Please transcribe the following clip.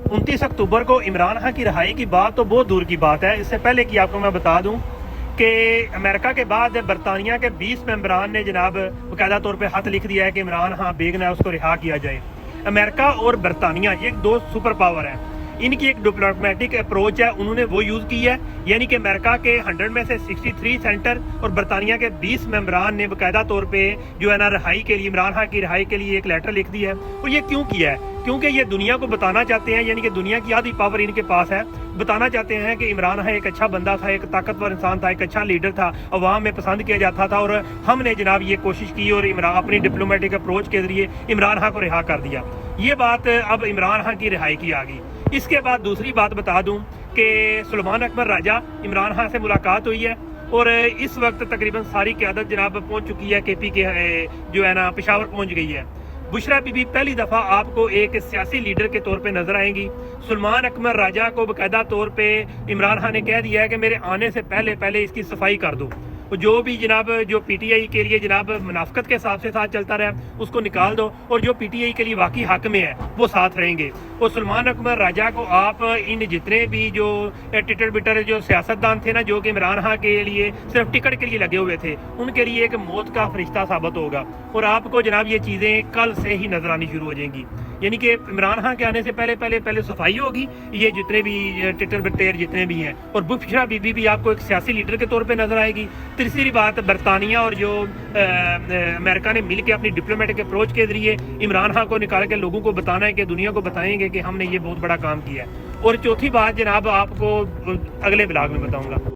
29 अक्टूबर को इमरान खान की रिहाई की बात तो बहुत दूर की बात है। इससे पहले कि आपको मैं बता दूं कि अमेरिका के बाद बरतानिया के 20 मेंबरान ने जनाब बाकायदा तौर पे खत लिख दिया है कि इमरान खान बेगना है, उसको रिहा किया जाए। अमेरिका और बरतानिया ये दो सुपर पावर हैं, इनकी एक डिप्लोमेटिक अप्रोच है, उन्होंने वो यूज़ की है। यानी कि अमेरिका के 100 में से 63 सेंटर और बरतानिया के 20 मेंबरान ने बाकायदा तौर पे जो है ना रिहाई के लिए, इमरान खान की रिहाई के लिए एक लेटर लिख दिया है। और ये क्यों किया है? क्योंकि ये दुनिया को बताना चाहते हैं, यानी कि दुनिया की आधी पावर इनके पास है, बताना चाहते हैं कि इमरान खान एक अच्छा बंदा था, एक ताकतवर इंसान था, एक अच्छा लीडर था, अवाम में पसंद किया जाता था। और हमने जनाब ये कोशिश की और इमरान अपनी डिप्लोमेटिक अप्रोच के जरिए इमरान खान को रिहा कर दिया। ये बात अब इमरान खान की रिहाई की आ गई। इसके बाद दूसरी बात बता दूं कि सुलेमान अकबर राजा इमरान खान से मुलाकात हुई है और इस वक्त तकरीबन सारी क़यादत जनाब पहुंच चुकी है, KP के जो है ना पेशावर पहुंच गई है। बुशरा बीबी पहली दफ़ा आपको एक सियासी लीडर के तौर पे नजर आएंगी। सुलेमान अकबर राजा को बाकायदा तौर पे इमरान खान ने कह दिया है कि मेरे आने से पहले पहले इसकी सफाई कर दो। जो भी जनाब जो PTI के लिए जनाब मुनाफकत के हिसाब से साथ चलता रहा उसको निकाल दो, और जो PTI के लिए वाकई हक में है वो साथ रहेंगे। और सुलेमान अकबर राजा को आप इन जितने भी जो टिटर बिटर जो सियासतदान थे ना, जो कि इमरान खान के लिए सिर्फ टिकट के लिए लगे हुए थे, उनके लिए एक मौत का फरिश्ता साबित होगा। और आपको जनाब ये चीज़ें कल से ही नजर आनी शुरू हो जाएंगी। यानी कि इमरान खान के आने से पहले पहले पहले सफाई होगी, ये जितने भी टिटर बिटेर जितने भी हैं, और बुशरा बीबी भी आपको एक सियासी लीडर के तौर पे नजर आएगी। तीसरी बात, बरतानिया और जो अमेरिका ने मिल के अपनी डिप्लोमेटिक अप्रोच के जरिए इमरान खान को निकाल के लोगों को बताना है कि दुनिया को बताएंगे कि हमने ये बहुत बड़ा काम किया है। और चौथी बात जनाब आपको अगले ब्लॉग में बताऊंगा।